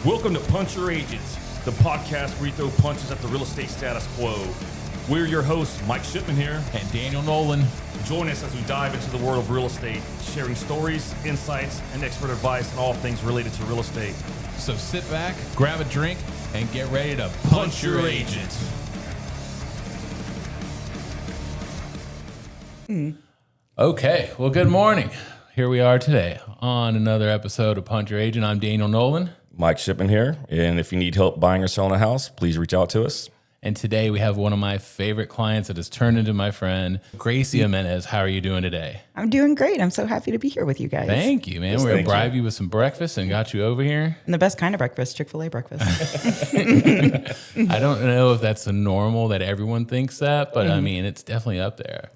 Welcome to Punch Your Agents, the podcast where you throw punches at the real estate status quo. We're your hosts, Mike Shipman here. And Daniel Nolan. Join us as we dive into the world of real estate, sharing stories, insights, and expert advice on all things related to real estate. So sit back, grab a drink, and get ready to punch your agent. Okay, well, good morning. Here we are today on another episode of Punch Your Agent. I'm Daniel Nolan. Mike Shipman here, and if you need help buying or selling a house, please reach out to us. And today we have one of my favorite clients that has turned into my friend, Gracie Jimenez. How are you doing today? I'm doing great. I'm so happy to be here with you guys. Thank you, man. Yes, We're going thank to bribe you with some breakfast and got you over here. And the best kind of breakfast, Chick-fil-A breakfast. I don't know if that's the normal that everyone thinks that, but I mean, it's definitely up there.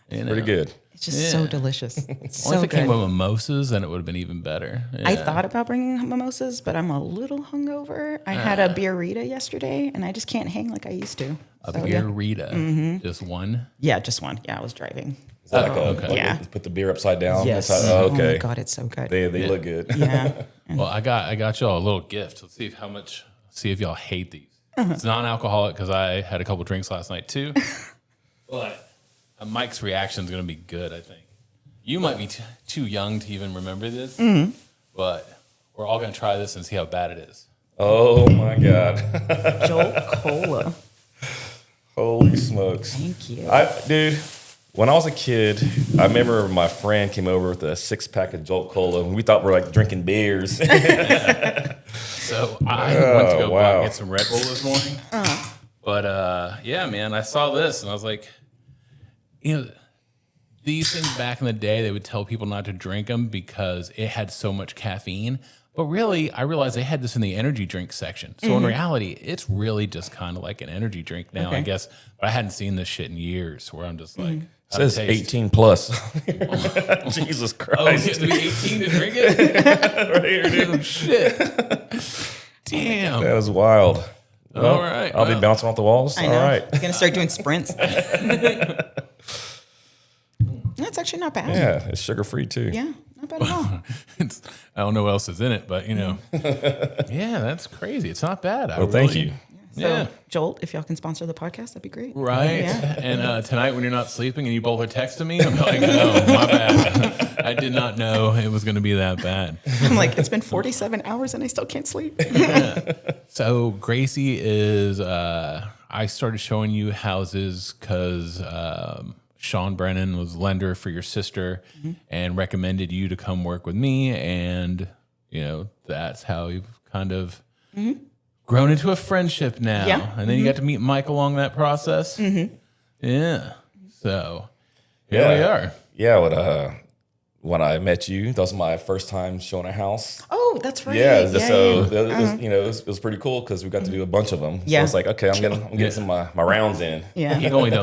You know? Pretty good. It's just so delicious. It's Well, so if it came good. with mimosas, then it would have been even better. Yeah. I thought about bringing mimosas, but I'm a little hungover. I had a beerita yesterday, and I just can't hang like I used to. A So, beerita, just one. Yeah, just one. Yeah, I was driving. Is that okay. Yeah. Put the beer upside down? Yes. Oh, okay. Oh my God, it's so good. They look good. Yeah. Well, I got y'all a little gift. Let's see see if y'all hate these. It's non-alcoholic because I had a couple drinks last night too. But Mike's reaction is going to be good, I think. You might be too young to even remember this, but we're all going to try this and see how bad it is. Oh, my God. Jolt Cola. Holy smokes. Thank you. Dude, when I was a kid, I remember my friend came over with a 6-pack of Jolt Cola, and we thought we were like drinking beers. So I went to go get some Red Bull this morning. But yeah, man, I saw this and I was like, you know, these things back in the day, they would tell people not to drink them because it had so much caffeine. But really, I realized they had this in the energy drink section. So in reality, it's really just kind of like an energy drink now, I guess. But I hadn't seen this shit in years where I'm just like, It says 18 plus. Jesus Christ. oh, you have to be 18 to drink it? Right here, dude. Oh, shit. Damn. That was wild. Well, All right. I'll be bouncing off the walls. I know. All right. I'm going to start doing sprints. That's actually not bad. Yeah, it's sugar-free, too. Yeah, not bad at all. I don't know what else is in it, but you know, yeah, that's crazy. It's not bad. Well, thank you. So, Yeah. Jolt, if y'all can sponsor the podcast, that'd be great. Right. Yeah. And tonight when you're not sleeping and you both are texting me, I'm like, no, my bad. I did not know it was going to be that bad. I'm like, it's been 47 hours and I still can't sleep. So Gracie is, I started showing you houses because Sean Brennan was lender for your sister and recommended you to come work with me. And, you know, that's how you've kind of grown into a friendship now. Yeah. And then you got to meet Mike along that process. Yeah. So here we are. Yeah, when I met you, that was my first time showing a house. Oh, that's right. Yeah, yeah, so yeah. It was, you know, it was pretty cool because we got to do a bunch of them. So Yeah. it's like, okay, I'm getting some of my rounds in. Yeah.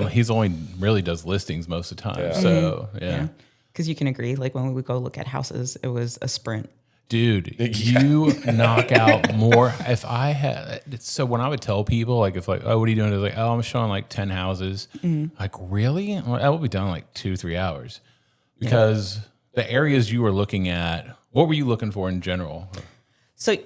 He's only really does listings most of the time. Yeah. So yeah. Because you can agree, like when we would go look at houses, it was a sprint. Dude, you knock out more. If I had, so when I would tell people, like, if like, oh, what are you doing? It's like, oh, I'm showing like 10 houses. Like, really? I'm like, I will be done in like 2-3 hours. Because the areas you were looking at, what were you looking for in general? So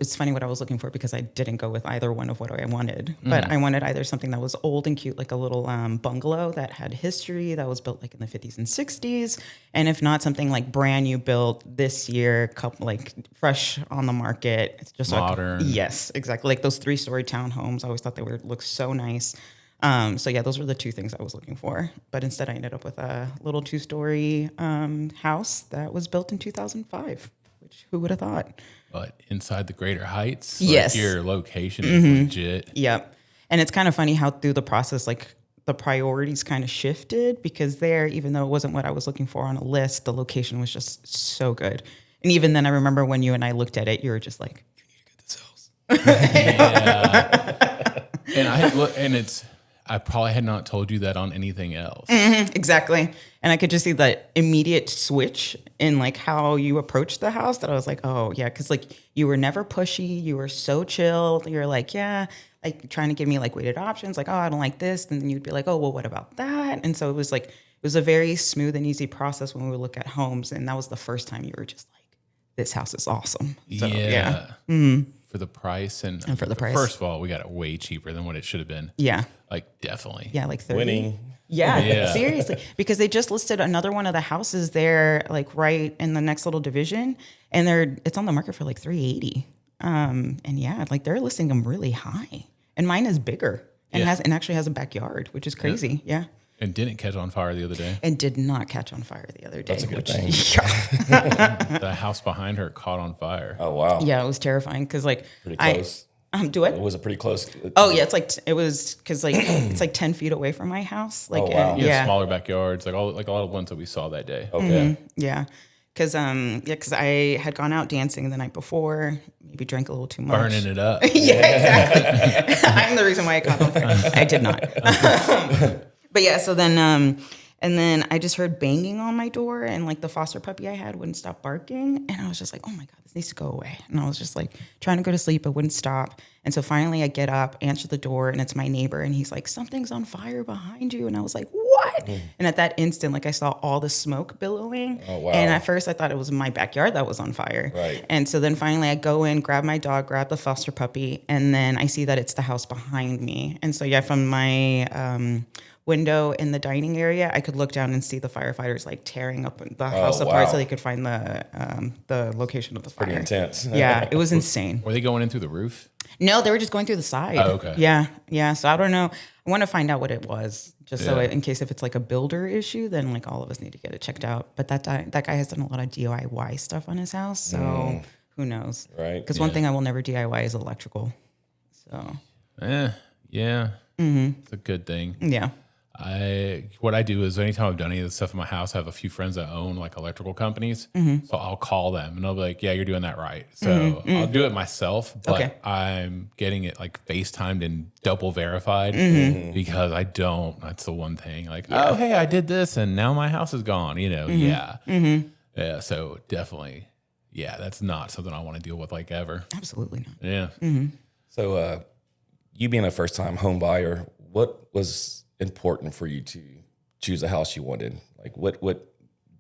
it's funny what I was looking for because I didn't go with either one of what I wanted. But I wanted either something that was old and cute, like a little bungalow that had history, that was built like in the 50s and 60s. And if not, something like brand new built this year, like fresh on the market. It's just Modern. Yes, exactly. Like those 3-story townhomes. I always thought they would look so nice. So yeah, those were the two things I was looking for. But instead I ended up with a little 2-story house that was built in 2005, which who would have thought? But inside the Greater Heights, Yes. like your location is legit. Yep. And it's kind of funny how through the process, like the priorities kind of shifted because there, even though it wasn't what I was looking for on a list, the location was just so good. And even then I remember when you and I looked at it, you were just like, you need to get this house. Yeah. And I probably had not told you that on anything else. Exactly. And I could just see that immediate switch in like how you approached the house that I was like, oh yeah. Cause like you were never pushy. You were so chill. You're like, yeah, like trying to give me like weighted options. Like, oh, I don't like this. And then you'd be like, oh, well, what about that? And so it was a very smooth and easy process when we would look at homes. And that was the first time you were just like, this house is awesome. So, yeah. For the price and for the price. First of all, we got it way cheaper than what it should have been. Yeah. Like definitely. Yeah, like 30. Winning. Yeah, seriously. Because they just listed another one of the houses there, like right in the next little division, and it's on the market for like 380. And yeah, like they're listing them really high. And mine is bigger and actually has a backyard, which is crazy. Yeah. And didn't catch on fire the other day. And did not catch on fire the other day. That's a good thing. Yeah. The house behind her caught on fire. Oh, wow. Yeah, it was terrifying because like Pretty close. Do it. Was it pretty close? Oh yeah, it was because like it's like 10 feet away from my house. Like, Oh, wow. Yeah, smaller backyards, like a lot of ones that we saw that day. Okay. Yeah. Because I had gone out dancing the night before, maybe drank a little too much. Burning it up. Yeah, exactly. I'm the reason why I caught on fire. I did not. But yeah, so then and then I just heard banging on my door, and like the foster puppy I had wouldn't stop barking, and I was just like, oh my God, this needs to go away. And I was just like trying to go to sleep, but wouldn't stop. And so finally I get up, answer the door, and it's my neighbor, and he's like, something's on fire behind you. And I was like, what? And at that instant, like I saw all the smoke billowing. Oh, wow. And at first I thought it was my backyard that was on fire. Right. And so then finally I go in, grab my dog, grab the foster puppy, and then I see that it's the house behind me. And so yeah, from my window in the dining area, I could look down and see the firefighters like tearing up the house apart wow. so they could find the location of the fire. Pretty intense. Yeah, it was insane. Were they going in through the roof? No, they were just going through the side. Oh, okay. Yeah. So I don't know. I want to find out what it was, just so Yeah. in case if it's like a builder issue, then like all of us need to get it checked out. But that guy has done a lot of DIY stuff on his house, so who knows? Right. Because one thing I will never DIY is electrical. So Yeah. It's a good thing. yeah. What I do is anytime I've done any of this stuff in my house, I have a few friends that own like electrical companies. So I'll call them and they'll be like, yeah, you're doing that right. So I'll do it myself, but Okay. I'm getting it like FaceTimed and double verified because I don't, that's the one thing like, oh, hey, I did this and now my house is gone, Yeah. Yeah. So definitely, yeah, that's not something I want to deal with like ever. Absolutely not. Yeah. So, you being a first-time home buyer, what was important for you to choose a house you wanted? Like, what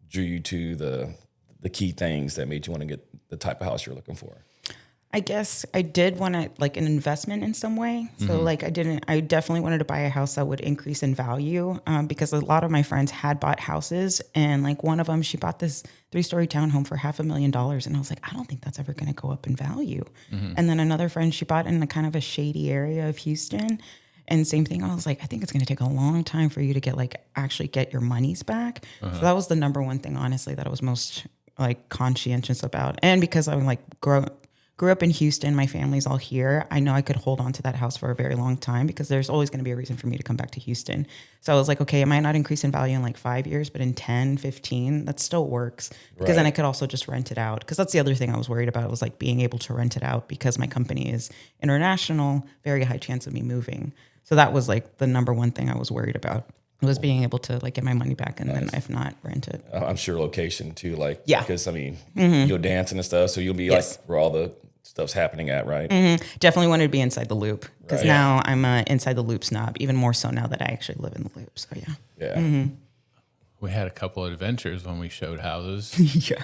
drew you to the key things that made you want to get the type of house you're looking for? I guess I did want to like an investment in some way. So like I definitely wanted to buy a house that would increase in value because a lot of my friends had bought houses, and like one of them, she bought this 3-story townhome for $500,000. And I was like, I don't think that's ever going to go up in value. And then another friend, she bought in a kind of a shady area of Houston. And same thing, I was like, I think it's going to take a long time for you to actually get your monies back. So that was the number one thing, honestly, that I was most like conscientious about. And because I'm like grew up in Houston, my family's all here, I know I could hold on to that house for a very long time because there's always going to be a reason for me to come back to Houston. So I was like, okay, it might not increase in value in like 5 years, but in 10, 15, that still works. Because then I could also just rent it out. Because that's the other thing I was worried about, was like being able to rent it out because my company is international, very high chance of me moving. So that was like the number one thing I was worried about, was being able to like get my money back and then if not, rent it. I'm sure location too, like, Yeah. because I mean, you'll dance and stuff, so you'll be like where all the stuff's happening at, right? Definitely wanted to be inside the loop because Right. now I'm a inside the loop snob, even more so now that I actually live in the loop. So yeah. Yeah. We had a couple of adventures when we showed houses. Yeah.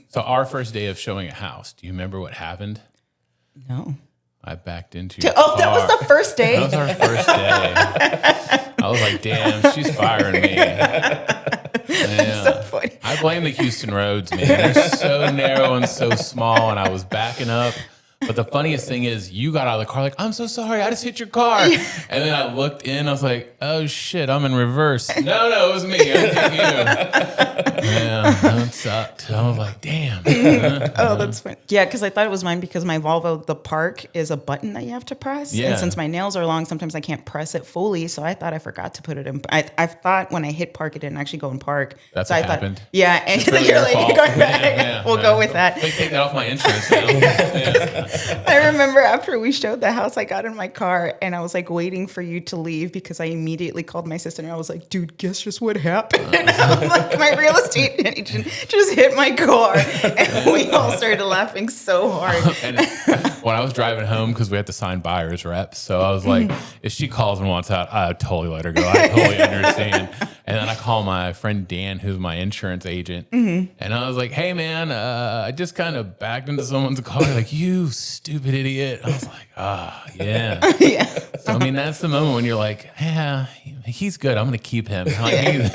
So our first day of showing a house, do you remember what happened? No. I backed into your Oh, that car. was the first day? That was our first day. I was like, damn, she's firing me. Yeah. So funny. I blame the Houston roads, man. They're so narrow and so small, and I was backing up. But the funniest thing is you got out of the car like, I'm so sorry, I just hit your car. And then I looked in, I was like, oh shit, I'm in reverse. No, it was me. I hit you. Yeah, that sucked. I was like, damn. Oh, that's funny. Yeah, because I thought it was mine because my Volvo, the park is a button that you have to press. Yeah. And since my nails are long, sometimes I can't press it fully. So I thought I forgot to put it in. I thought when I hit park, it didn't actually go in park. That's so what I thought, happened. Yeah, and really you're your like, fault. you're going back. Yeah, We'll go with that. They take that off my insurance now. Yeah. I remember after we showed the house, I got in my car and I was like waiting for you to leave because I immediately called my sister and I was like, dude, guess just what happened? Like my real estate agent just hit my car and we all started laughing so hard. And when I was driving home, because we had to sign buyer's reps, so I was like, if she calls and wants out, I totally let her go. I totally understand. And then I call my friend Dan, who's my insurance agent. And I was like, hey, man, I just kind of backed into someone's car. Like, you stupid idiot. I was like, yeah. Yeah. So, I mean, that's the moment when you're like, yeah, he's good. I'm going to keep him. Like,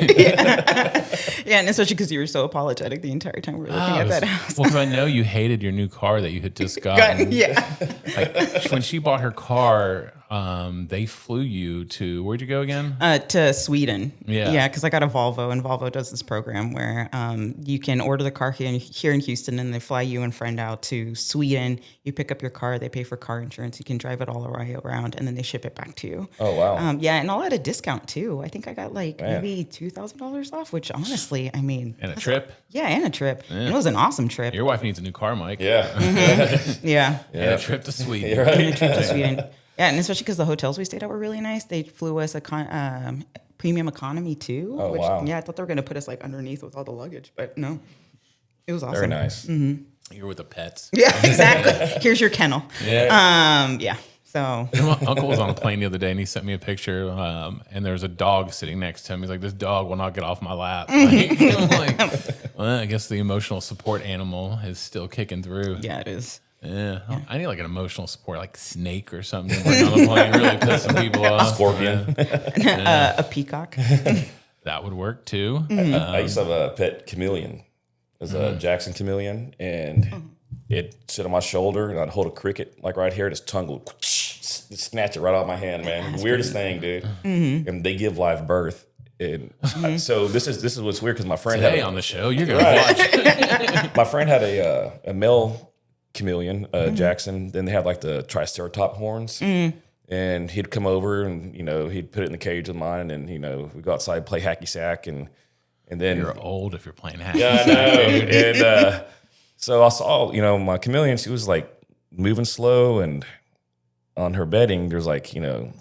Yeah, and especially because you were so apologetic the entire time we were looking at that house. Well, because I know you hated your new car that you had just gotten. Yeah. Like, when she bought her car, they flew you to, where'd you go again? To Sweden. Yeah. Yeah, because I got a Volvo, and Volvo does this program where you can order the car here in Houston, and they fly you and friend out to Sweden. You pick up your car, they pay for car insurance. You can drive it all the way around, and then they ship it back to you. Oh, wow. Yeah, and all at a discount, too. I think I got maybe $2,000 off, which honestly, I mean. And a trip? And a trip. Yeah. And it was an awesome trip. Your wife needs a new car, Mike. Yeah. Yeah. And a trip to Sweden. You're right. And a trip to Sweden. Yeah, and especially because the hotels we stayed at were really nice. They flew us a premium economy too. Oh, wow. Yeah, I thought they were going to put us like underneath with all the luggage, but no. It was awesome. Very nice. You're with the pets. Yeah, exactly. Here's your kennel. Yeah. Yeah. So My uncle was on a plane the other day, and he sent me a picture, and there was a dog sitting next to him. He's like, this dog will not get off my lap. Like, I'm like, well, I guess the emotional support animal is still kicking through. yeah, it is. Yeah. I need like an emotional support, like snake or something to bring on the plane, really pissing people off. Scorpion. A peacock. That would work too. I used to have a pet chameleon. It was a Jackson chameleon, and it'd sit on my shoulder, and I'd hold a cricket like right here, and its tongue would snatch it right out of my hand, man. Weirdest thing, dude. And they give live birth. And so this is what's weird because my friend Today had on the show, you're going to watch. my friend had a male chameleon, Jackson. Then they have like the triceratop horns. And he'd come over and, he'd put it in the cage of mine. And, we'd go outside, play hacky sack. And then. You're old if you're playing hacky Yeah, I know. And so I saw, my chameleon, she was like moving slow. And on her bedding, there's like,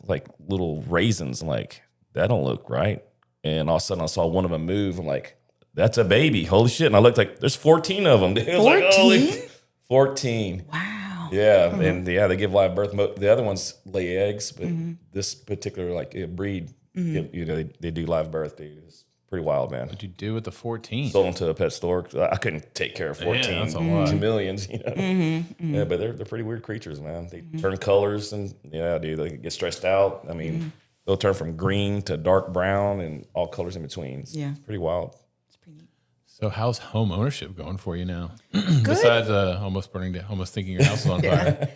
like little raisins. I'm like, that don't look right. And all of a sudden I saw one of them move. I'm like, that's a baby. Holy shit. And I looked like, there's 14 of them. Dude. 14? Like, 14. Wow. Yeah. And they give live birth. The other ones lay eggs, but this particular breed, they do live birth, dude. It's pretty wild, man. What'd you do with the 14? Sold them to a pet store. I couldn't take care of 14 that's a lot. chameleons, Yeah, but they're pretty weird creatures, man. They turn colors and dude, they get stressed out. I mean, they'll turn from green to dark brown and all colors in between. It's pretty wild. It's pretty neat. So how's home ownership going for you now? Besides almost thinking your house is on fire.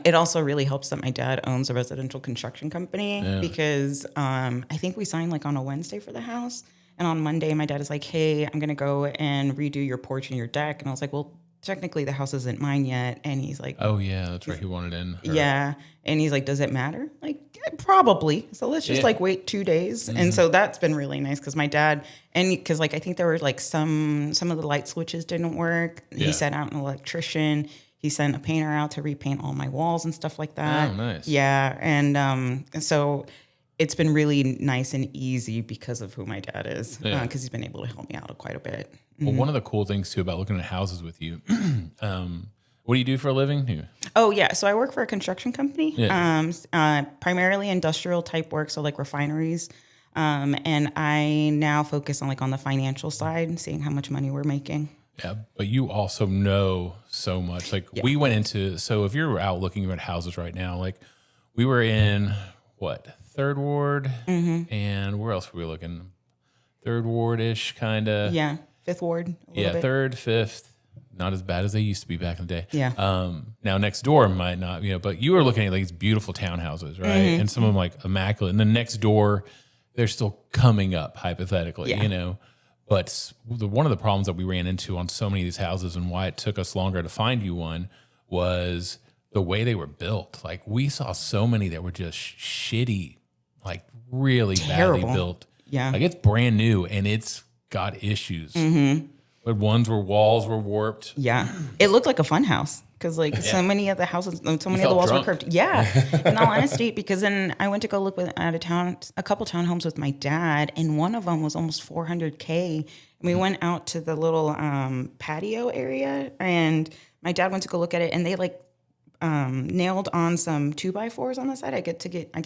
It also really helps that my dad owns a residential construction company because I think we signed like on a Wednesday for the house. And on Monday, my dad is like, hey, I'm going to go and redo your porch and your deck. And I was like, well, technically the house isn't mine yet. And he's like, Oh, yeah, that's right. He wanted in. yeah. And he's like, does it matter? Like, yeah, probably. So let's just like wait 2 days. And so that's been really nice because my dad, and because like I think there were like some of the light switches didn't work. Yeah. He sent out an electrician. He sent a painter out to repaint all my walls and stuff like that. Oh, nice. Yeah. And so it's been really nice and easy because of who my dad is, because he's been able to help me out quite a bit. Well, one of the cool things too about looking at houses with you, what do you do for a living? Oh yeah, so I work for a construction company, Yeah. primarily industrial type work, so like refineries, and I now focus on the financial side, seeing how much money we're making. Yeah, but you also know so much. Like we went into, so if you're out looking at houses right now, like we were in what? Third Ward, and where else were we looking? Third Ward-ish, kind of. Yeah, Fifth Ward. A little bit. Third, fifth, not as bad as they used to be back in the day. Yeah. Now next door might not, but you were looking at these beautiful townhouses, right? And some of them like immaculate. And then next door, they're still coming up hypothetically, But one of the problems that we ran into on so many of these houses and why it took us longer to find you one was the way they were built. Like we saw so many that were just shitty, like really Terrible. badly built. Yeah. Like it's brand new and it's got issues. But ones where walls were warped. Yeah, it looked like a fun house because so many of the houses, so many of the walls were curved. Yeah, in all honesty, because then I went to go look at a couple townhomes with my dad, and one of them was almost $400K. And we went out to the little patio area, and my dad went to go look at it, and they nailed on some 2x4s on the side. I guess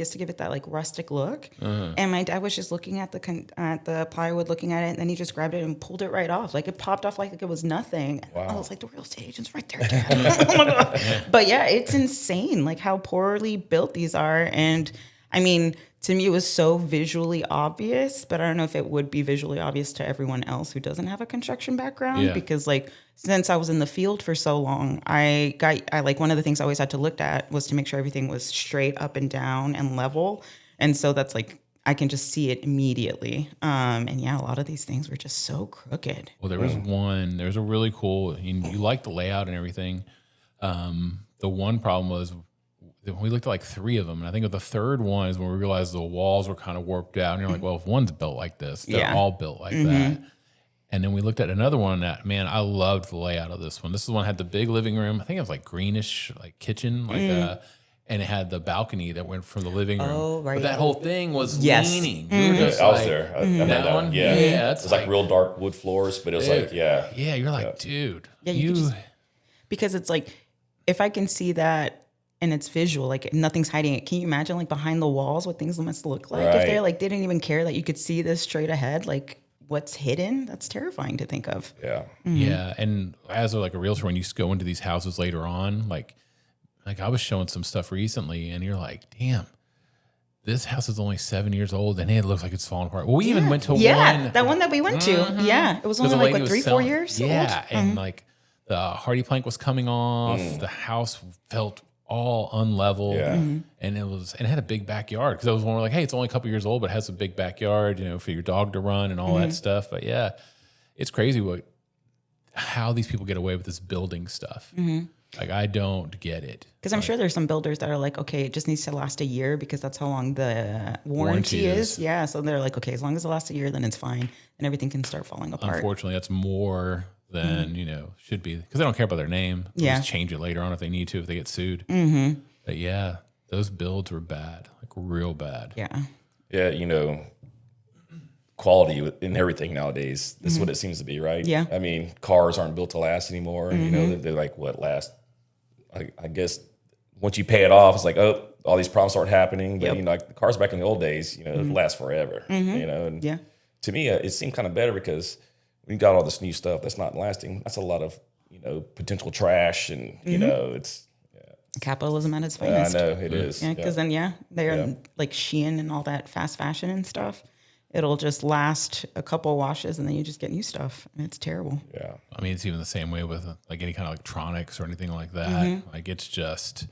to give it that like rustic look. And my dad was just looking at the plywood, looking at it, and then he just grabbed it and pulled it right off. Like it popped off like it was nothing. Wow. I was like, the real estate agent's right there, Dad. Oh my God. But yeah, it's insane like how poorly built these are. And I mean, to me, it was so visually obvious, but I don't know if it would be visually obvious to everyone else who doesn't have a construction background. Because, like, since I was in the field for so long, I like one of the things I always had to look at was to make sure everything was straight up and down and level. And so that's like I can just see it immediately. And yeah, a lot of these things were just so crooked. Well, there was a really cool. You like the layout and everything. The one problem was, we looked at like 3 of them, and I think the third one is when we realized the walls were kind of warped out. And you're like, well, if one's built like this, they're all built like that. And then we looked at another one that, man, I loved the layout of this one. This is the one that had the big living room. I think it was like greenish, like kitchen, like and it had the balcony that went from the living room. Oh, right. But that whole thing was leaning. We were just I was there. I that one? Yeah. It was like real dark wood floors, but it was like, Yeah, you're like, dude. Yeah, because it's like, if I can see that, and it's visual, like nothing's hiding it. Can you imagine like behind the walls what things must look like if they like didn't even care that you could see this straight ahead? Like what's hidden? That's terrifying to think of. Yeah. Yeah. And as like a realtor, when you go into these houses later on, like I was showing some stuff recently and you're like, damn, this house is only 7 years old and it looks like it's falling apart. Well, we even went to one. That one that we went to. Yeah. It was only like what, 3-4 years old? Yeah. And like the hardy plank was coming off. The house felt all unlevel, and it had a big backyard because it was one where like, hey, it's only a couple years old, but it has a big backyard, for your dog to run and all that stuff. But yeah, it's crazy how these people get away with this building stuff. Like I don't get it because I'm sure there's some builders that are like, okay, it just needs to last a year because that's how long the warranty is. Yeah, so they're like, okay, as long as it lasts a year, then it's fine, and everything can start falling apart. Unfortunately, that's more than should be because they don't care about their name. They'll just change it later on if they need to, if they get sued. But yeah, those builds were bad, like real bad. Yeah, quality in everything nowadays. This is what it seems to be, right? Yeah. I mean, cars aren't built to last anymore. They're like what last. I guess once you pay it off, it's like, oh, all these problems start happening. But like the cars back in the old days, it last forever. And to me, it seemed kind of better because we got all this new stuff that's not lasting. That's a lot of, potential trash and, it's capitalism at its finest. I know it is. Yeah, because then, they're like Shein and all that fast fashion and stuff. It'll just last a couple washes and then you just get new stuff. And it's terrible. Yeah. I mean, it's even the same way with like any kind of electronics or anything like that. Like it's just.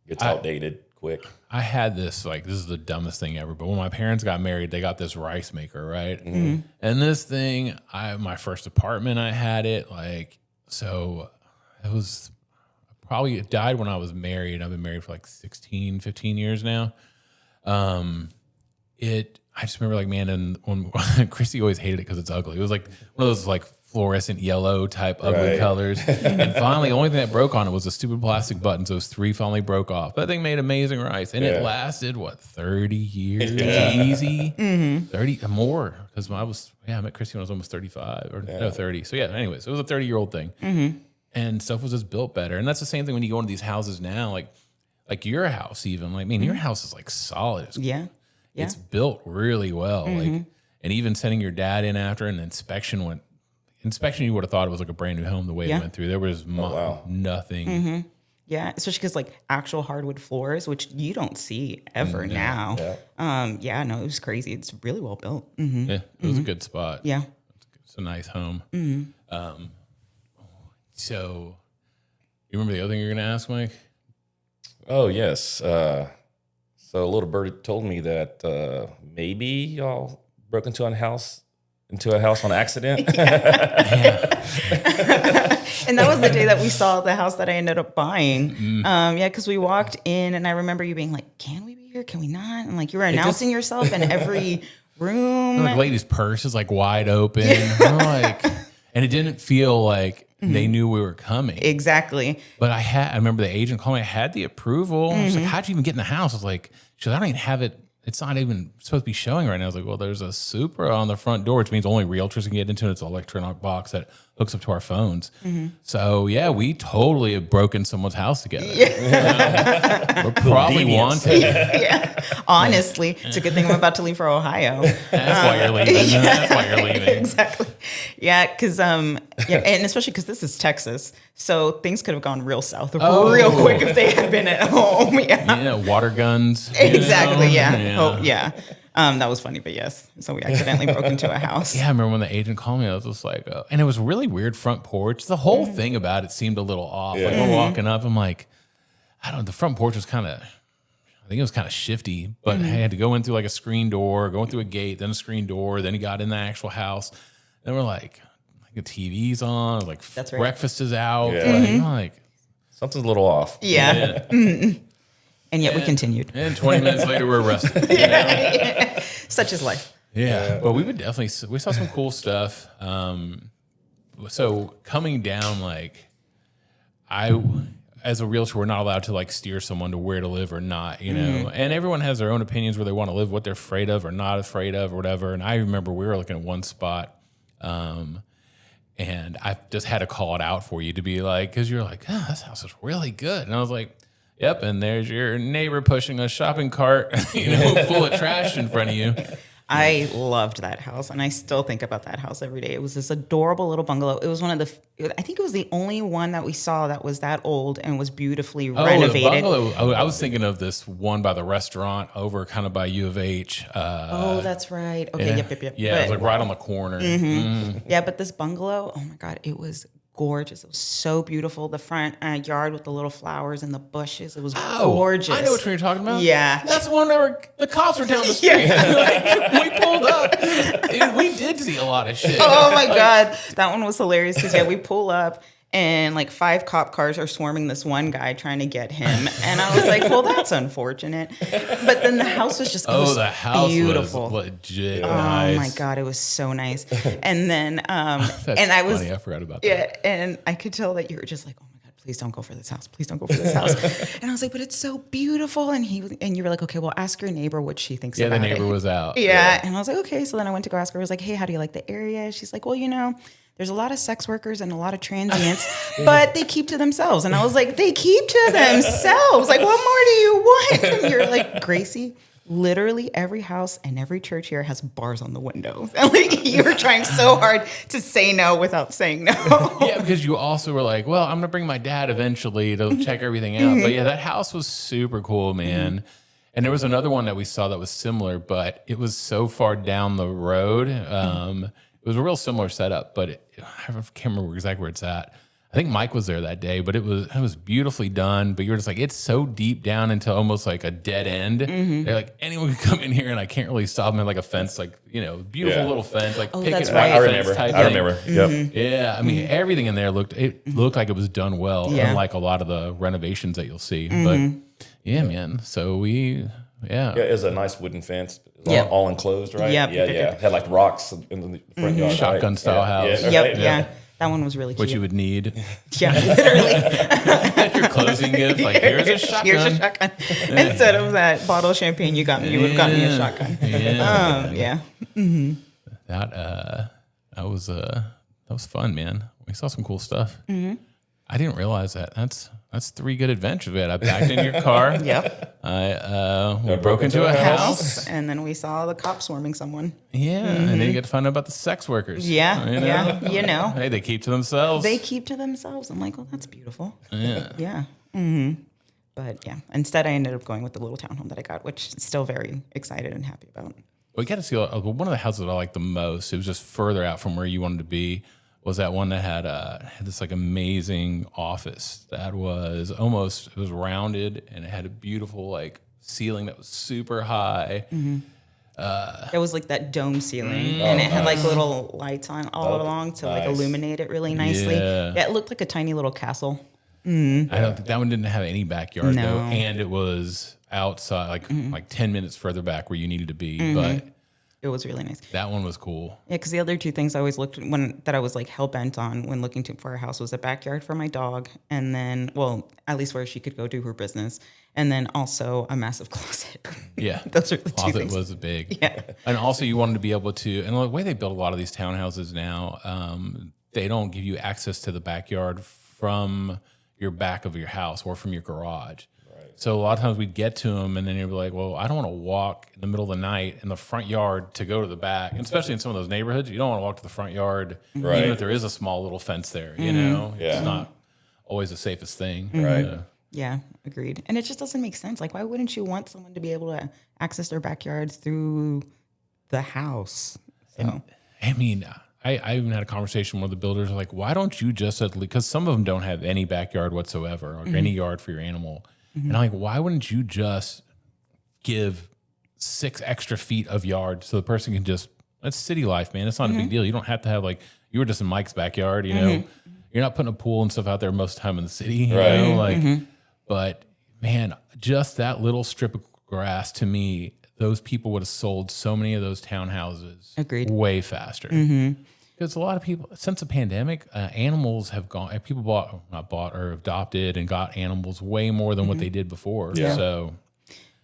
It's outdated quick. I had this, this is the dumbest thing ever, but when my parents got married, they got this rice maker, right? And this thing, my first apartment, I had it, so it was probably, it died when I was married. I've been married for 16, 15 years now. I just remember man, and when Chrissy always hated it because it's ugly. It was one of those fluorescent yellow type ugly colors. And finally, the only thing that broke on it was the stupid plastic buttons. Those 3 finally broke off. That thing made amazing rice. And it lasted, 30 years? Easy? 30 more. Because I met Chrissy when I was almost 35. Or no, 30. So yeah, anyways, it was a 30-year-old thing. And stuff was just built better. And that's the same thing when you go into these houses now, like your house even. Your house is solid. It's built really well. And even sending your dad in after an inspection you would have thought it was a brand new home the way it went through. There was nothing. Yeah, especially because actual hardwood floors, which you don't see ever now. No, it was crazy. It's really well built. Yeah, it was a good spot. Yeah. It's a nice home. So you remember the other thing you were going to ask, Mike? Oh, yes. So a little birdie told me that maybe y'all broke into a house on accident. And that was the day that we saw the house that I ended up buying. Because we walked in and I remember you being like, can we be here? Can we not? And you were announcing yourself in every room. The lady's purse is wide open. And it didn't feel like they knew we were coming. Exactly. But I remember the agent called me. I had the approval. I was like, how'd you even get in the house? I was like, she's like, I don't even have it. It's not even supposed to be showing right now. I was like, well, there's a Supra on the front door, which means only realtors can get into it. It's an electronic box that hooks up to our phones. So yeah, we totally have broken someone's house together. We're probably wanted. Yeah. Honestly, it's a good thing I'm about to leave for Ohio. That's why you're leaving. That's why you're leaving. Exactly. Yeah, because and especially because this is Texas, so things could have gone real south real quick if they had been at home. Yeah, water guns. Exactly. Yeah. Yeah. Oh, yeah. That was funny, but yes. So we accidentally broke into a house. Yeah, I remember when the agent called me, I was just like, and it was really weird front porch. The whole thing about it seemed a little off. Like we're walking up, I'm like, I don't know, the front porch was kind of, I think it was kind of shifty, but I had to go in through like a screen door, going through a gate, then a screen door, then he got in the actual house. Then we're like the TV's on, like That's right. breakfast is out. Yeah. Like Something's a little off. Yeah. And yet we continued. And 20 minutes later, we're arrested. Such is life. Yeah, but we would definitely, we saw some cool stuff. So coming down, like as a realtor, we're not allowed to like steer someone to where to live or not, you know, and everyone has their own opinions where they want to live, what they're afraid of or not afraid of or whatever. And I remember we were looking at one spot, and I just had to call it out for you to be like, cause you're like, oh, this house is really good. And I was like, yep, and there's your neighbor pushing a shopping cart, full of trash in front of you. I loved that house, and I still think about that house every day. It was this adorable little bungalow. It was one of I think it was the only one that we saw that was that old and was beautifully renovated. The bungalow. I was thinking of this one by the restaurant over kind of by U of H. That's right. Okay, yeah. yep. Yeah, it was like right on the corner. Yeah, but this bungalow, oh my God, it was gorgeous. It was so beautiful. The front yard with the little flowers and the bushes. It was gorgeous. I know what you're talking about. Yeah. That's the one where the cops were down the street. Like, we pulled up. We did see a lot of shit. Oh my God. That one was hilarious because we pull up and like 5 cop cars are swarming this one guy trying to get him. And I was like, well, that's unfortunate. But then the house was just the house beautiful. was legit Oh nice. my God, it was so nice. And then That's and I was funny. I forgot about that. yeah, and I could tell that you were just like, oh my God, please don't go for this house. Please don't go for this house. And I was like, but it's so beautiful. And you were like, okay, well, ask your neighbor what she thinks Yeah, about the neighbor it. was out. Yeah. And I was like, okay. So then I went to go ask her. I was like, hey, how do you like the area? She's like, well, there's a lot of sex workers and a lot of transients, but they keep to themselves. And I was like, they keep to themselves. Like, what more do you want? And you're like, Gracie, literally every house and every church here has bars on the windows. And like, you were trying so hard to say no without saying no. Yeah, because you also were like, well, I'm going to bring my dad eventually to check everything out. But yeah, that house was super cool, man. And there was another one that we saw that was similar, but it was so far down the road. It was a real similar setup, but I can't remember exactly where it's at. I think Mike was there that day, but it was beautifully done. But you're just like, it's so deep down into almost like a dead end. They're like, anyone can come in here, and I can't really stop them at like a fence, like beautiful little fence, like picket that's fence right. I remember. type I thing. remember. Yep. Yeah, I mean everything in there looked like it was done well, Yeah. unlike a lot of the renovations that you'll see. But yeah, man. So Yeah, it was a nice wooden fence. It was Yep. all enclosed, right? Yep. Yeah. Had like rocks in the front yard. Shotgun right? style house. Yeah, Yep. right? Yeah. That one was really cute. what you would need. Yeah, literally. At your closing gift, like here's a shotgun. Here's a shotgun. Instead of that bottle of champagne you got me, you would have gotten me a shotgun. Yeah. Yeah. That was fun, man. We saw some cool stuff. I didn't realize that. That's 3 good adventures. I backed in your car. Yep. We broke into a house. And then we saw the cops swarming someone. Yeah, and then you get to find out about the sex workers. Yeah. You know? Yeah. Hey, they keep to themselves. They keep to themselves. I'm like, well, that's beautiful. Yeah. Yeah. But yeah, instead I ended up going with the little townhome that I got, which I'm still very excited and happy about. We got to see one of the houses that I liked the most. It was just further out from where you wanted to be. Was that one that had this like amazing office that was it was rounded and it had a beautiful like ceiling that was super high. It was like that dome ceiling, and it had like little lights on all along to like illuminate it really nicely. Yeah. Yeah, it looked like a tiny little castle. I don't think that one didn't have any backyard No. though, and it was outside like 10 minutes further back where you needed to be. But It was really nice. that one was cool. Yeah, because the other 2 things I always looked that I was like hell bent on when looking for a house was a backyard for my dog, and then at least where she could go do her business, and then also a massive closet. Yeah, Those are the 2 closet things. was big. Yeah. And also you wanted to be able to, and the way they build a lot of these townhouses now, they don't give you access to the backyard from your back of your house or from your garage. So a lot of times we'd get to them, and then you'd be like, well, I don't want to walk in the middle of the night in the front yard to go to the back. And especially in some of those neighborhoods, you don't want to walk to the front yard, even if there is a small little fence there, you know? It's not always the safest thing. Right. Yeah, agreed. And it just doesn't make sense. Like, why wouldn't you want someone to be able to access their backyards through the house? So. And, I mean, I even had a conversation with the builders, like, why don't you just, because some of them don't have any backyard whatsoever, or any yard for your animal. And I'm like, why wouldn't you just give 6 extra feet of yard so the person can just, that's city life, man. It's not a big deal. You don't have to have, like, you were just in Mike's backyard, you know. You're not putting a pool and stuff out there most of the time in the city, you know, like, but man, just that little strip of grass, to me, those people would have sold so many of those townhouses way faster. Because a lot of people, since the pandemic, animals have gone, people not bought or adopted and got animals way more than what they did before. Yeah. So,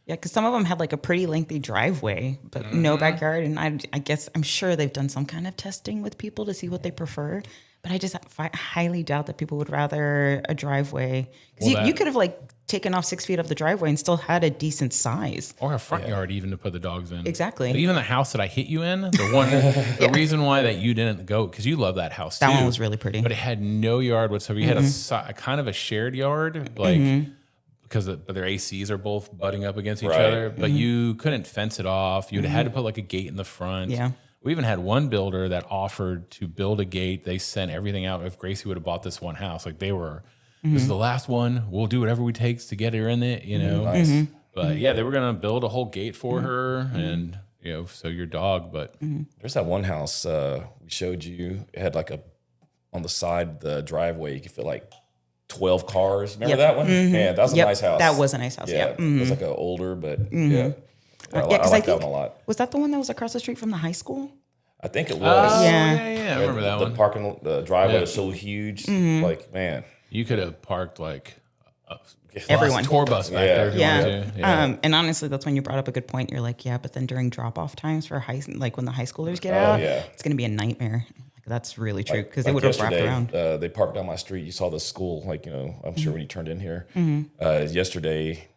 yeah, because some of them had like a pretty lengthy driveway, but no backyard. And I guess I'm sure they've done some kind of testing with people to see what they prefer. But I just highly doubt that people would rather a driveway. Because you could have like taken off 6 feet of the driveway and still had a decent size. or a front yard even to put the dogs in. Exactly. But even the house that I hit you in, the reason why that you didn't go, because you love that house too. That one was really pretty. But it had no yard whatsoever. You had a kind of a shared yard, like, because their ACs are both butting up against each other, but you couldn't fence it off. You'd had to put like a gate in the front. Yeah. We even had one builder that offered to build a gate. They sent everything out. If Gracie would have bought this one house, like they were, this is the last one. We'll do whatever we takes to get her in it, you know. Nice. But yeah, they were gonna build a whole gate for her, and you know, so your dog. But There's that one house we showed you. It had like on the side, the driveway, you could fit like 12 cars. Remember that one? Yeah, that was a nice house. That was a nice house. Yeah. It was like an older, but yeah. I Because like that one a lot. Was that the one that was across the street from the high school? I think it was. Yeah. I remember that the one. parking, the driveway was so huge. Like, man. You could have parked like a Everyone. tour bus back there if you wanted to. Yeah. And honestly, that's when you brought up a good point. You're like, yeah, but then during drop-off times for like when the high schoolers get out, it's going to be a nightmare. Like, that's really true because they would have wrapped around. They parked down my street. You saw the school, like, you know, I'm sure when you turned in here. Yesterday,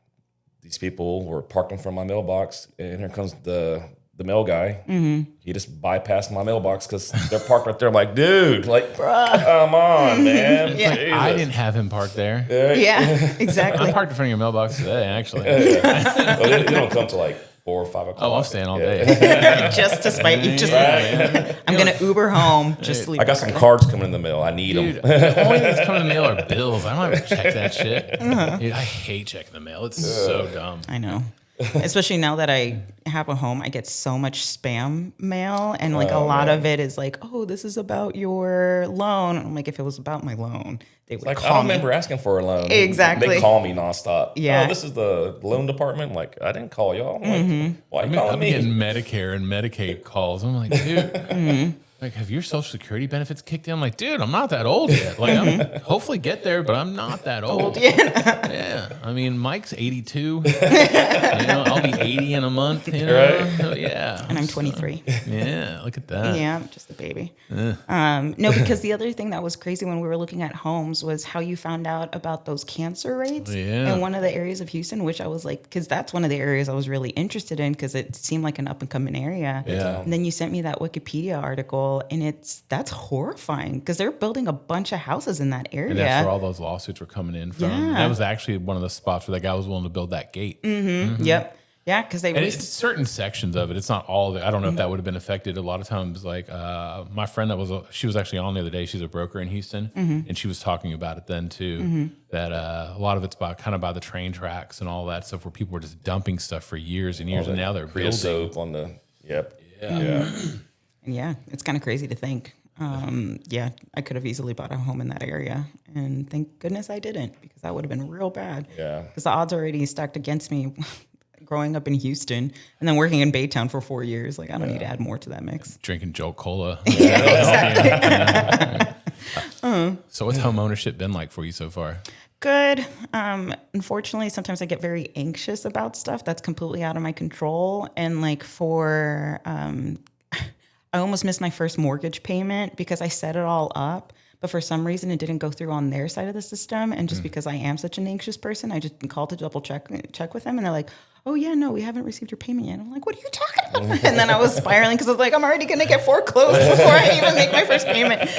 these people were parked in front of my mailbox, and here comes the mail guy. He just bypassed my mailbox because they're parked right there. I'm like, dude, like, come on, man. I didn't have him parked there. Yeah, exactly. I parked in front of your mailbox today, actually. Well, they don't come till like 4 or 5 o'clock. Oh, I'm staying all day. Just to spite you. I'm going to Uber home just to leave. I got some cards coming in the mail. I need Dude, them. the only thing that's coming in the mail are bills. I don't have to check that shit. Dude, I hate checking the mail. It's so dumb. I know. Especially now that I have a home, I get so much spam mail, and like a lot of it is like, "Oh, this is about your loan." I'm like, if it was about my loan, they would Like, call I don't me. remember asking for a loan. Exactly. They call me nonstop. Yeah. Oh, this is the loan department. I'm like, I didn't call y'all. I'm like, why are you calling I'm me? getting Medicare and Medicaid calls. I'm like, dude, like, have your Social Security benefits kicked in? I'm like, dude, I'm not that old yet. Like, I'm hopefully get there, but I'm not that old. Yeah. I mean, Mike's 82. You know, I'll be 80 in a month. You know? Right. So, yeah. And I'm 23. Yeah, look at that. Yeah, I'm just a baby. No, because the other thing that was crazy when we were looking at homes was how you found out about those cancer rates in one of the areas of Houston, which I was like, because that's one of the areas I was really interested in because it seemed like an up and coming area. Yeah. And then you sent me that Wikipedia article, and that's horrifying because they're building a bunch of houses in that area. And that's where all those lawsuits were coming in from. Yeah. That was actually one of the spots where that guy was willing to build that gate. Yep. Yeah, because they And it's certain sections of it. It's not all of it. I don't know if that would have been affected. A lot of times, like my friend she was actually on the other day. She's a broker in Houston, and she was talking about it then too. That a lot of it's kind of by the train tracks and all that stuff, where people were just dumping stuff for years and years, and now they're building. Creosote on the Yeah, it's kind of crazy to think. Yeah, I could have easily bought a home in that area, and thank goodness I didn't, because that would have been real bad. Yeah. Because the odds are already stacked against me growing up in Houston and then working in Baytown for 4 years. Like, I don't need to add more to that mix. Drinking Jolt Cola. Exactly. So what's home ownership been like for you so far? Good. Unfortunately, sometimes I get very anxious about stuff that's completely out of my control. And like I almost missed my first mortgage payment because I set it all up, but for some reason it didn't go through on their side of the system. And just because I am such an anxious person, I just called to double check with them, and they're like, "Oh yeah, no, we haven't received your payment yet." I'm like, "What are you talking about?" And then I was spiraling because I was like, "I'm already going to get foreclosed before I even make my first payment."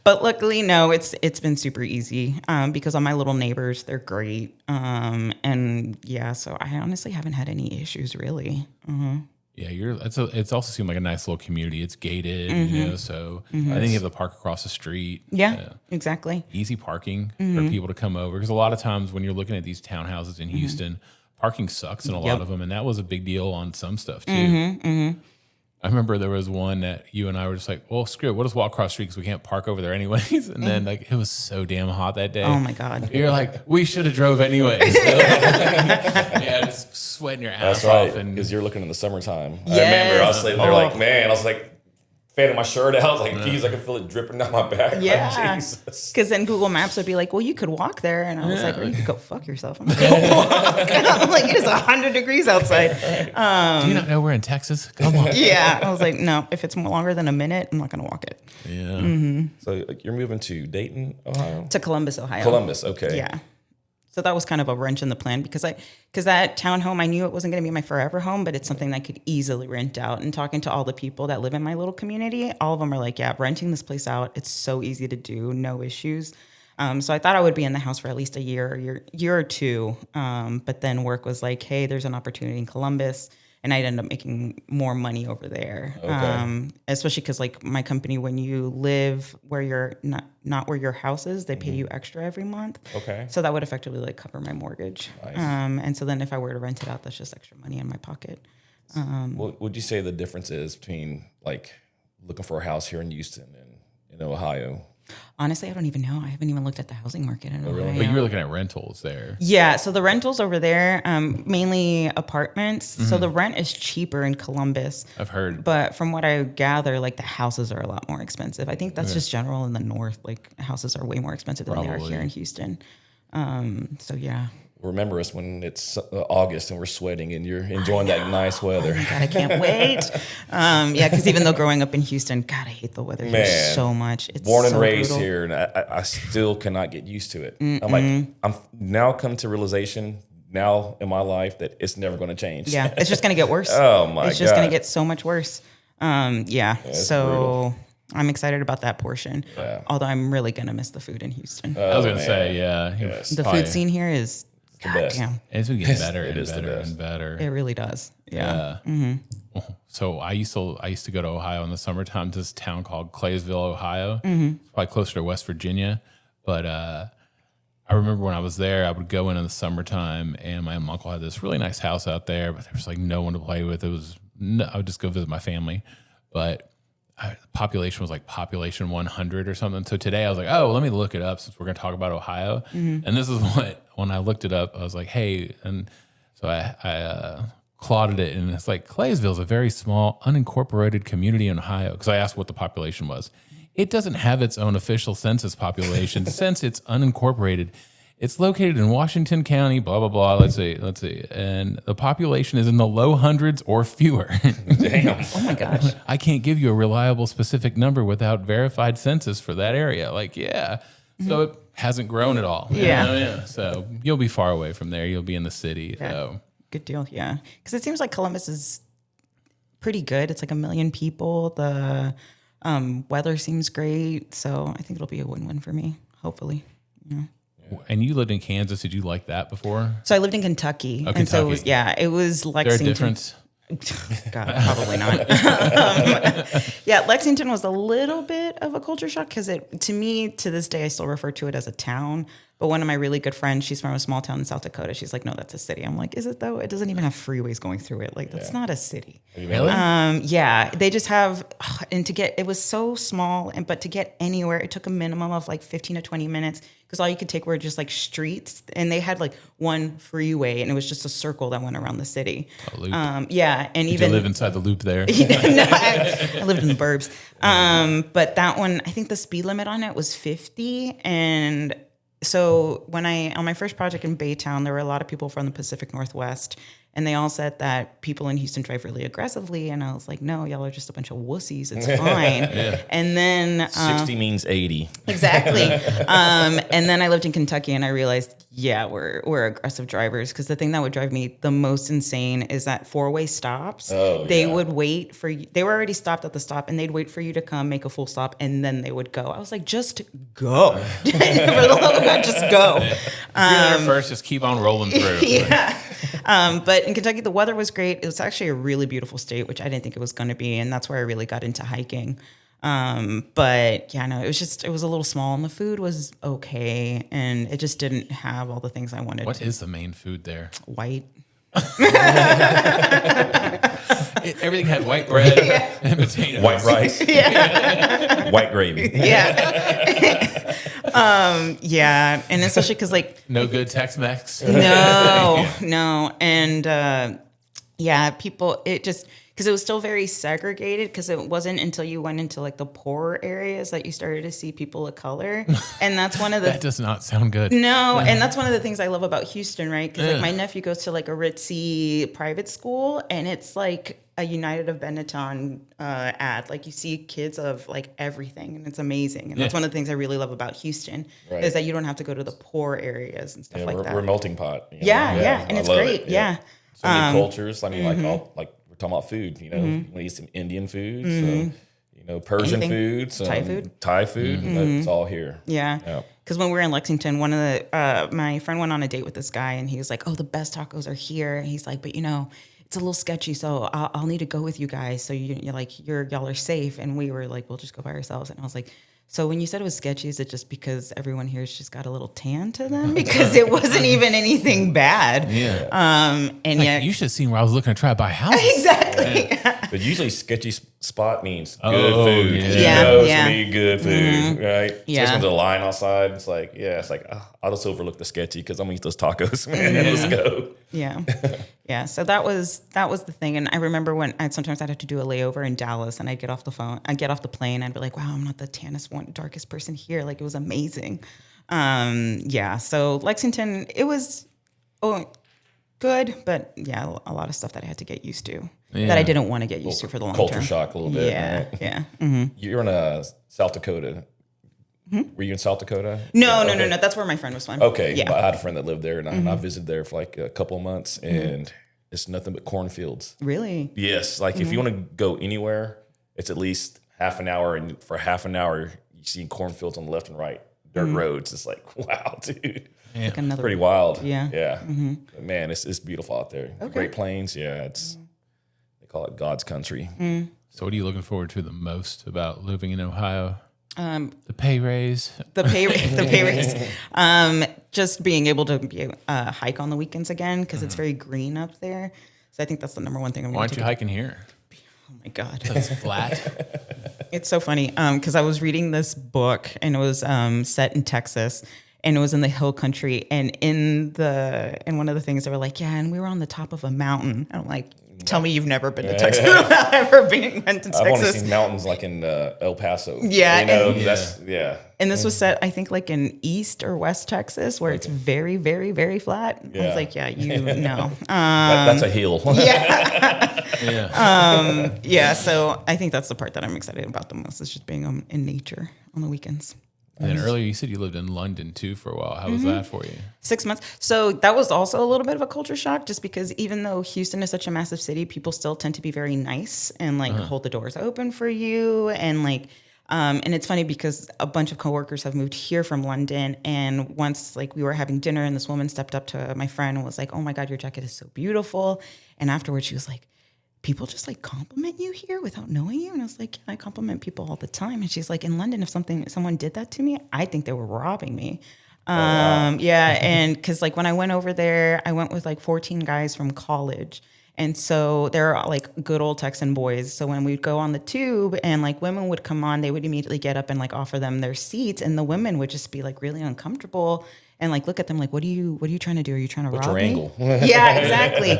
But luckily, no, it's been super easy because all my little neighbors, they're great. And yeah, so I honestly haven't had any issues really. Yeah, it's also seemed like a nice little community. It's gated, you know, so I think you have the park across the street. Yeah, exactly. Easy parking for people to come over. Because a lot of times when you're looking at these townhouses in Houston, parking sucks in a lot of them. And that was a big deal on some stuff too. I remember there was one that you and I were just like, well, screw it. We'll just walk across the street because we can't park over there anyways. And then like it was so damn hot that day. Oh my God. You're like, we should have drove anyways. Yeah, just sweating your ass That's off. right, because you're looking in the summertime. Yes. I remember I was sitting there like, man, I was like fanning my shirt out. I was like, geez, I can feel it dripping down my back. Yeah. Like, Jesus. Because then Google Maps would be like, well, you could walk there. And I was like, well, you could go fuck yourself. I'm like, go walk. I'm like, it is 100 degrees outside. Do you not know we're in Texas? Come on. Yeah. I was like, no, if it's longer than a minute, I'm not going to walk it. Yeah. So like, you're moving to Dayton, Ohio? To Columbus, Ohio. Columbus, okay. Yeah. So that was kind of a wrench in the plan because that townhome, I knew it wasn't going to be my forever home, but it's something that I could easily rent out. And talking to all the people that live in my little community, all of them are like, yeah, renting this place out, it's so easy to do, no issues. So I thought I would be in the house for at least a year or two. But then work was like, hey, there's an opportunity in Columbus. And I'd end up making more money over there, Okay. Especially because like my company, when you live where you're not where your house is, they pay you extra every month. Okay. So that would effectively like cover my mortgage. Nice. And so then if I were to rent it out, that's just extra money in my pocket. What would you say the difference is between like looking for a house here in Houston and in Ohio? Honestly, I don't even know. I haven't even looked at the housing market in Ohio. But you were looking at rentals there. Yeah, so the rentals over there, mainly apartments. So the rent is cheaper in Columbus. I've heard. But from what I gather, like the houses are a lot more expensive. I think that's just general in the north. Like houses are way more expensive than they are here in Houston. So yeah. Remember us when it's August and we're sweating and you're enjoying that nice weather. God, I can't wait. Yeah, because even though growing up in Houston, God, I hate the weather here so much. It's Born and so raised brutal. here, and I still cannot get used to it. I'm like, I'm now come to realization now in my life that it's never going to change. Yeah, it's just going to get worse. Oh, my It's just going God. to get so much worse. Yeah, so brutal. I'm excited about that portion. Yeah. Although I'm really going to miss the food in Houston. I was going to man. say, yeah. Yes. The food scene here is, the best. goddamn, It's been getting better and is the better best. and better. it really does. Yeah. So I used to go to Ohio in the summertime to this town called Claysville, Ohio. It's probably closer to West Virginia. But I remember when I was there, I would go in the summertime, and my uncle had this really nice house out there, but there was like no one to play with. I would just go visit my family. But population was like population 100 or something. So today I was like, oh, let me look it up since we're going to talk about Ohio. And this is when I looked it up, I was like, hey, and so I plotted it, and it's like Claysville is a very small, unincorporated community in Ohio. Because I asked what the population was. It doesn't have its own official census population since it's unincorporated. It's located in Washington County, blah, blah, blah. Let's see. And the population is in the low hundreds or fewer. Damn. Oh my gosh. I can't give you a reliable specific number without verified census for that area. Like, yeah. So it hasn't grown at all. Yeah. So you'll be far away from there. You'll be in the city. So Good deal. Yeah. Because it seems like Columbus is pretty good. It's like 1 million people. The weather seems great. So I think it'll be a win-win for me, hopefully. Yeah. And you lived in Kansas. Did you like that before? So I lived in Kentucky. Oh, and so it Kentucky. was, it was Is there a Lexington. difference? God, probably not. Yeah, Lexington was a little bit of a culture shock because to me, to this day, I still refer to it as a town. But one of my really good friends, she's from a small town in South Dakota. She's like, no, that's a city. I'm like, is it though? It doesn't even have freeways going through it. Like, that's not a city. Really? Yeah, they just have, and it was so small, but to get anywhere, it took a minimum of like 15 to 20 minutes because all you could take were just like streets, and they had like one freeway, and it was just a circle that went around the city. A loop. Yeah, and Did even you live inside the loop there? no, I lived in the burbs. But that one, I think the speed limit on it was 50, and so on my first project in Baytown, there were a lot of people from the Pacific Northwest, And they all said that people in Houston drive really aggressively. And I was like, no, y'all are just a bunch of wussies. It's fine. And then 60 means 80. Exactly. And then I lived in Kentucky and I realized, yeah, we're aggressive drivers. Because the thing that would drive me the most insane is that 4-way stops. They would wait for you. They were already stopped at the stop and they'd wait for you to come, make a full stop, and then they would go. I was like, just go. For the love of God, just go. You're there first, just keep on rolling through. Yeah. But in Kentucky, the weather was great. It was actually a really beautiful state, which I didn't think it was going to be. And that's where I really got into hiking. But yeah, no, it was a little small and the food was okay. And it just didn't have all the things I wanted. What is the main food there? White. Everything had white bread and potatoes. White rice. White gravy. Yeah. And especially because no good Tex-Mex. No. And, people, because it was still very segregated because it wasn't until you went into the poorer areas that you started to see people of color. And that's one of the... That does not sound good. No, and that's one of the things I love about Houston, right? Because my nephew goes to a ritzy private school and it's like a United of Benetton ad. You see kids of everything and it's amazing. And that's one of the things I really love about Houston is that you don't have to go to the poor areas and stuff like that. We're a melting pot. Yeah. And it's great. It. Yeah. So many cultures. I mean, we're talking about food, you want to eat some Indian food, Persian food, some Thai food. It's all here. Yeah. Because when we were in Lexington, one of the my friend went on a date with this guy, and he was like, "Oh, the best tacos are here." And he's like, "But it's a little sketchy, so I'll need to go with you guys, so y'all are safe." And we were like, "We'll just go by ourselves." And I was like, so when you said it was sketchy, is it just because everyone here's just got a little tan to them? Because it wasn't even anything bad. Yeah. And yet you should have seen where I was looking to try to buy houses. Exactly. Yeah. But usually sketchy spot means good food. Yeah. It's going to be good food, right? Yeah. Especially when there's a line outside. It's I'll just overlook the sketchy because I'm going to eat those tacos, man. Let's go. Yeah. Yeah. So that was the thing. And I remember when sometimes I'd have to do a layover in Dallas and I'd get off the plane. I'd be like, wow, I'm not the tannest darkest person here. It was amazing. So Lexington, it was good, but a lot of stuff that I had to get used to that I didn't want to get used to for the long term. Culture shock a little bit. Yeah. Right? Yeah. Mm-hmm. You're in South Dakota. Were you in South Dakota? No. That's where my friend was from. Okay. Yeah. I had a friend that lived there, and I visited there for a couple of months, and it's nothing but cornfields. Really? Yes. If you want to go anywhere, it's at least half an hour, and for half an hour, you see cornfields on the left and right, dirt roads. It's wow, dude. Yeah. Pretty wild. Yeah. Yeah. But man, it's beautiful out there. Okay. Great Plains. Yeah. They call it God's country. So what are you looking forward to the most about living in Ohio? The pay raise. The pay raise. Just being able to hike on the weekends again because it's very green up there. So I think that's the number one thing I'm going to do. Why aren't you hiking here? Oh my God. It's flat. It's so funny because I was reading this book and it was set in Texas and it was in the hill country. And in one of the things they were like, and we were on the top of a mountain. And I'm like, tell me you've never been to Texas without ever went to Texas. I've only seen mountains in El Paso. Yeah. And this was set, I think, in East or West Texas, where it's very, very, very flat. Yeah. I was like, know. That's a hill. Yeah. So I think that's the part that I'm excited about the most is just being in nature on the weekends. And earlier you said you lived in London too for a while. How was that for you? 6 months. So that was also a little bit of a culture shock just because even though Houston is such a massive city, people still tend to be very nice and hold the doors open for you. And and it's funny because a bunch of coworkers have moved here from London. And once we were having dinner and this woman stepped up to my friend and was like, "Oh my God, your jacket is so beautiful." And afterwards she was like, "People just compliment you here without knowing you?" And I was like, "Yeah, I compliment people all the time." And she's like, "In London, if someone did that to me, I think they were robbing me." Yeah. And cause when I went over there, I went with 14 guys from college. And so they're good old Texan boys. So when we'd go on the tube and women would come on, they would immediately get up and offer them their seats. And the women would just be really uncomfortable and look at them what are you trying to do? Are you trying to rob me? Angle? Yeah, exactly.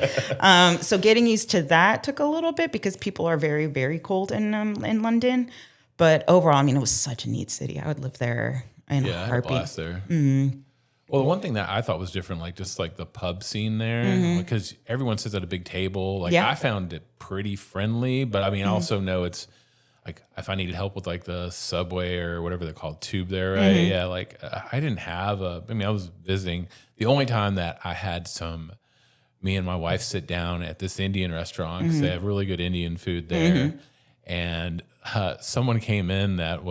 So getting used to that took a little bit because people are very, very cold in London. But overall, it was such a neat city. I would live there in a heartbeat. I had a blast there. Mm-hmm. Well, the one thing that I thought was different, like just like the pub scene there, because everyone sits at a big table. Like I found it pretty friendly, but I mean, I also know it's like if I needed help with like the subway or whatever they're called, tube there, right? Yeah, like I didn't have I was visiting. The only time that I had me and my wife sit down at this Indian restaurant because they have really good Indian food there. And someone came in that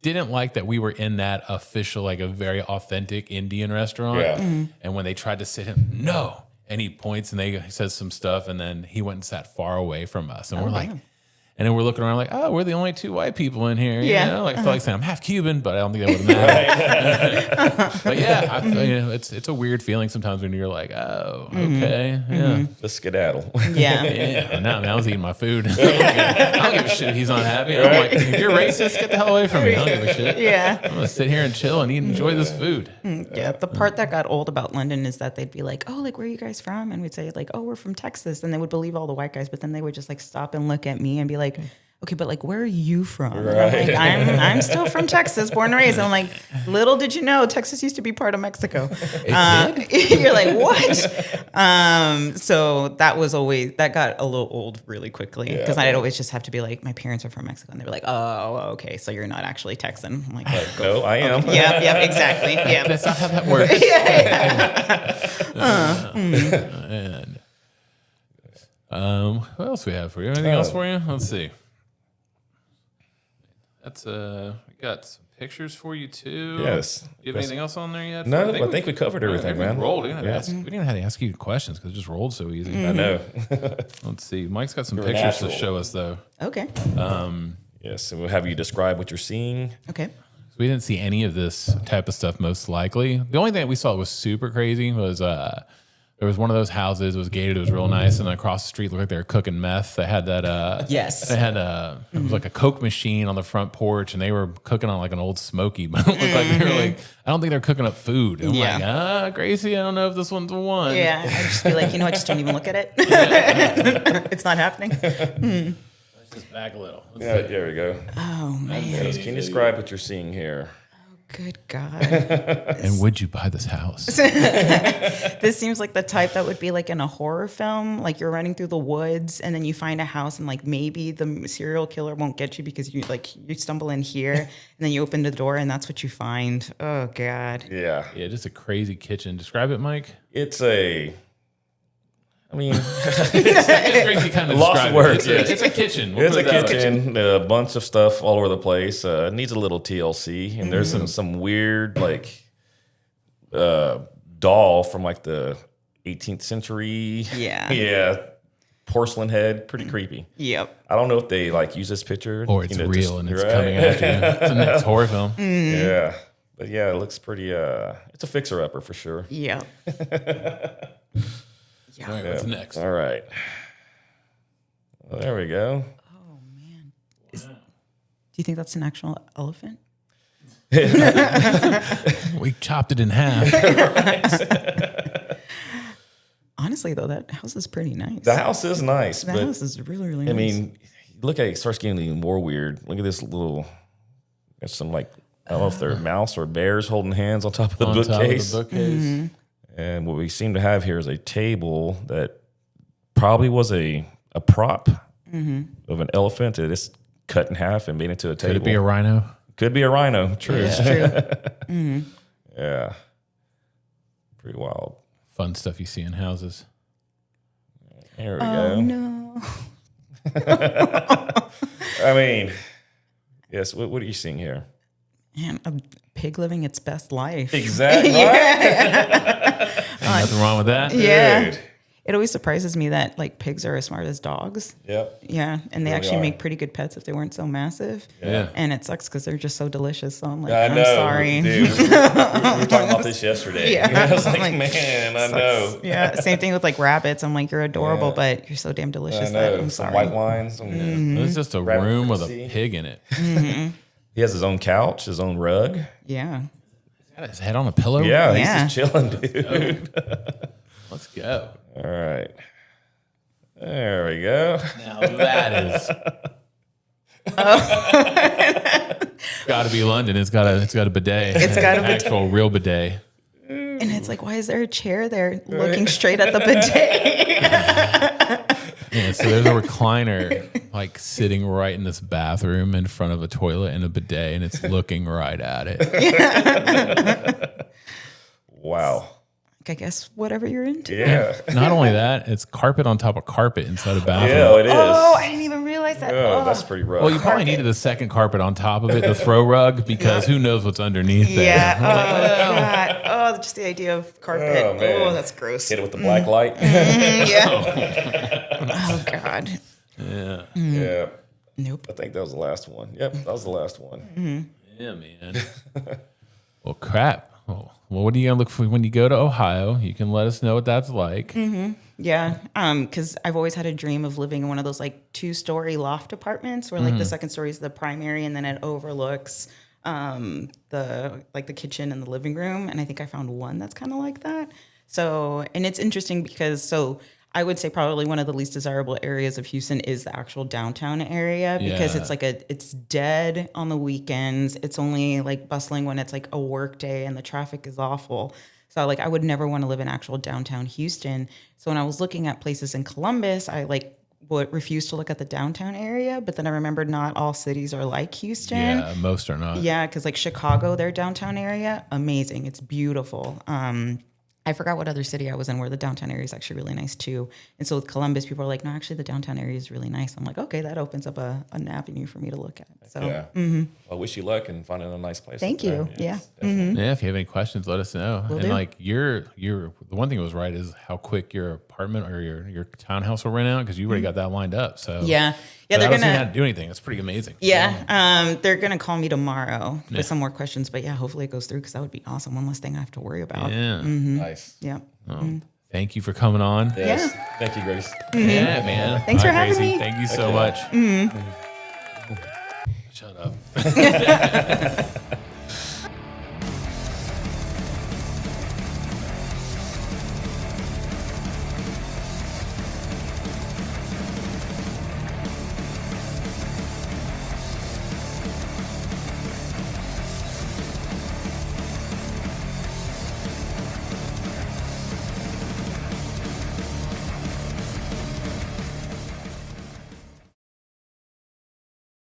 didn't like that we were in that official, like a very authentic Indian restaurant. Yeah. And when they tried to sit him, no. And he points and he says some stuff, and then he went and sat far away from us. And we're like, and then we're looking around like, oh, we're the only two white people in here. You know? Like I feel like saying I'm half Cuban, but I don't think that would matter. But yeah, it's a weird feeling sometimes when you're like, oh, okay, yeah. The skedaddle. Yeah. Yeah, no, I was eating my food. I don't give a shit if he's unhappy. I'm like, if you're racist, get the hell away from me. I don't give a shit. Yeah. I'm gonna sit here and chill and enjoy this food. Yeah. The part that got old about London is that they'd be like, oh, like, where are you guys from? And we'd say like, oh, we're from Texas. And they would believe all the white guys, but then they would just like stop and look at me and be like, okay, but like, where are you from? Right. I'm like, I'm still from Texas, born and raised. And I'm like, little did you know, Texas used to be part of Mexico. You're like, what? So that got a little old really quickly because I'd always just have to be like, my parents are from Mexico. And they were like, oh, okay, so you're not actually Texan. I'm like, No, I am. Yep, exactly. Yeah. That's not how that works. And what else we have for you? Anything else for you? Let's see. That's we got some pictures for you too. Yes. Do you have anything else on there yet? No, I think we covered everything, man. We rolled. We didn't have to ask you questions because it just rolled so easy. I know. Let's see. Mike's got some pictures to show us though. Okay. Yes, and we'll have you describe what you're seeing. Okay. So we didn't see any of this type of stuff most likely. The only thing that we saw that was super crazy was there was one of those houses. It was gated. It was real nice. And then across the street looked like they were cooking meth. They had that. Yes. They had it was like a Coke machine on the front porch, and they were cooking on like an old Smoky. But it looked like they were like, I don't think they're cooking up food. And I'm like, Gracie, I don't know if this one's the one. Yeah. I'd just be like, just don't even look at it. It's not happening. Let's just back a little. There we go. Oh man. Yes, can you describe what you're seeing here? Good God. And would you buy this house? This seems like the type that would be like in a horror film. Like you're running through the woods and then you find a house and like maybe the serial killer won't get you because you stumble in here and then you open the door and that's what you find. Oh God. Yeah. Yeah, just a crazy kitchen. Describe it, Mike. It's a Gracie kind of lost described words. it. It's a kitchen. It's a kitchen, a bunch of stuff all over the place. It needs a little TLC, and there's some weird like doll from like the 18th century. Yeah. Porcelain head, pretty creepy. Yep. I don't know if they like use this picture or it's real and it's coming after you. It's a next horror film. Yeah, but yeah, it looks pretty. It's a fixer upper for sure. Yeah. All right, what's next? All right. Well, there we go. Oh man. Do you think that's an actual elephant? We chopped it in half. Honestly, though, that house is pretty nice. The house is nice. That house is really, really nice. I mean, look at it, it starts getting even more weird. Look at this little, there's some like, I don't know if they're mouse or bears holding hands on top of the bookcase. And what we seem to have here is a table that probably was a prop of an elephant that is cut in half and made into a table. Could it be a rhino? Could be a rhino. True. Yeah, true. Yeah. Pretty wild. Fun stuff you see in houses. Here we go. Oh no. I mean, yes. What are you seeing here? Man, a pig living its best life. Exactly. Ain't nothing wrong with that. Yeah. Dude. It always surprises me that like pigs are as smart as dogs. Yep. Yeah, and they Really actually are. make pretty good pets if they weren't so massive. Yeah. And it sucks because they're just so delicious. So I'm like, I I'm know, sorry. dude. We were talking about this yesterday. Yeah. I was like, I'm like, man, I Sucks. know. Yeah, same thing with like rabbits. I'm like, you're adorable, Yeah. but you're so damn delicious I that know. I'm Some sorry. white wines. Some, It's just a Rabbit room with fricassee. a pig in it. He has his own couch, his own rug. Yeah. Got his head on a pillow. Yeah, Yeah. he's just chilling, dude. Let's go. All right. There we go. Now that is Got to be London. It's got a bidet. It's got a bidet. Actual real bidet. And it's like, why is there a chair there looking straight at the bidet? Yeah, so there's a recliner like sitting right in this bathroom in front of a toilet and a bidet, and it's looking right at it. Wow. I guess whatever you're into. Yeah. Not only that, it's carpet on top of carpet inside a bathroom. Yeah, it is. Oh, I didn't even realize that. Oh, Oh. that's pretty rough. Well, you probably needed a second carpet on top of it, the throw rug, because who knows what's underneath there. Yeah. Oh, God. Oh, just the idea of carpet. Oh, man. Oh, that's gross. Hit it with the black light. Yeah. Oh, God. Yeah. Yeah. Nope. I think that was the last one. Yep, that was the last one. Yeah, man. Well, crap. Well, what are you going to look for when you go to Ohio? You can let us know what that's like. Yeah. Because I've always had a dream of living in one of those like 2-story loft apartments where like the second story is the primary and then it overlooks the kitchen and the living room. And I think I found one that's kind of like that. So, and it's interesting because I would say probably one of the least desirable areas of Houston is the actual downtown area because Yeah. it's dead on the weekends. It's only like bustling when it's like a work day and the traffic is awful. So like I would never want to live in actual downtown Houston. So when I was looking at places in Columbus, I would refuse to look at the downtown area, but then I remembered not all cities are like Houston. Yeah, most are not. Yeah, because like Chicago, their downtown area, amazing. It's beautiful. I forgot what other city I was in where the downtown area is actually really nice too. And so with Columbus, people are like, no, actually the downtown area is really nice. I'm like, okay, that opens up an avenue for me to look at. So Yeah. Well, I wish you luck in finding a nice place. Thank you. Yeah. definitely. Yeah, if you have any questions, let us know. Will and do. like you're the one thing that was right is how quick your apartment or your townhouse will rent out because you already got that lined up. So Yeah. Yeah, but they're I don't see gonna how to do anything. It's pretty amazing. Yeah, they're gonna call me tomorrow with some more questions. But yeah, hopefully it goes through because that would be awesome. One less thing I have to worry about. Yeah. Nice. Yeah. Thank you for coming on. Yes. Thank you, Grace. Yeah, man. Thanks for having Gracie. me. Thank you so Okay. much. Shut up.